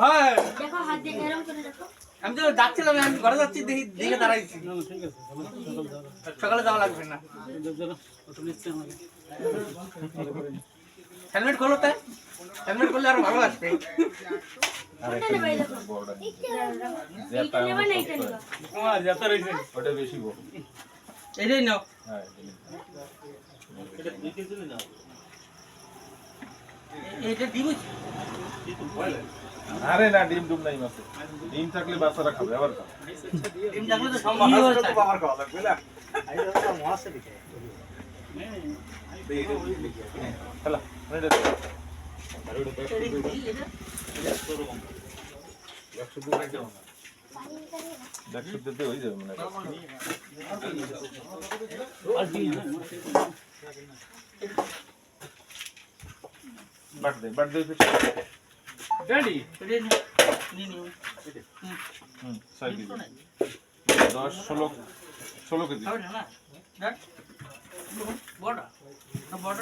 হ্যাঁ দেখো হাত দিয়ে এরকম করে দেখো। আমি তো যাচ্ছিলাম, আমি ঘরে যাচ্ছি, দেখি দিকে দাঁড়াইছি। সকালে যাওয়া লাগবে না। হেলমেট খোলো তাই, হেলমেট করলে আরো ভালো আসবে। কোনটা নেবে এই দেখো। এইটা নেবে না এইটা নেবে। ওটা বেশি বড়। এটাই নাও। হ্যাঁ এটা দিব। আরে না, ডিম ডুম নাই মাছে। ডিম থাকলে বাচ্চারা খাবে, আবার খাবে। ডিম থাকলে তো সম্ভব না। খেলা রেডি। দেখো দিতে হয়ে যাবে মনে হয়। বার্থডে রেডি রেডি নি নি 6 কেজি 10 16 কেজি হবে না দেখ বড় বড়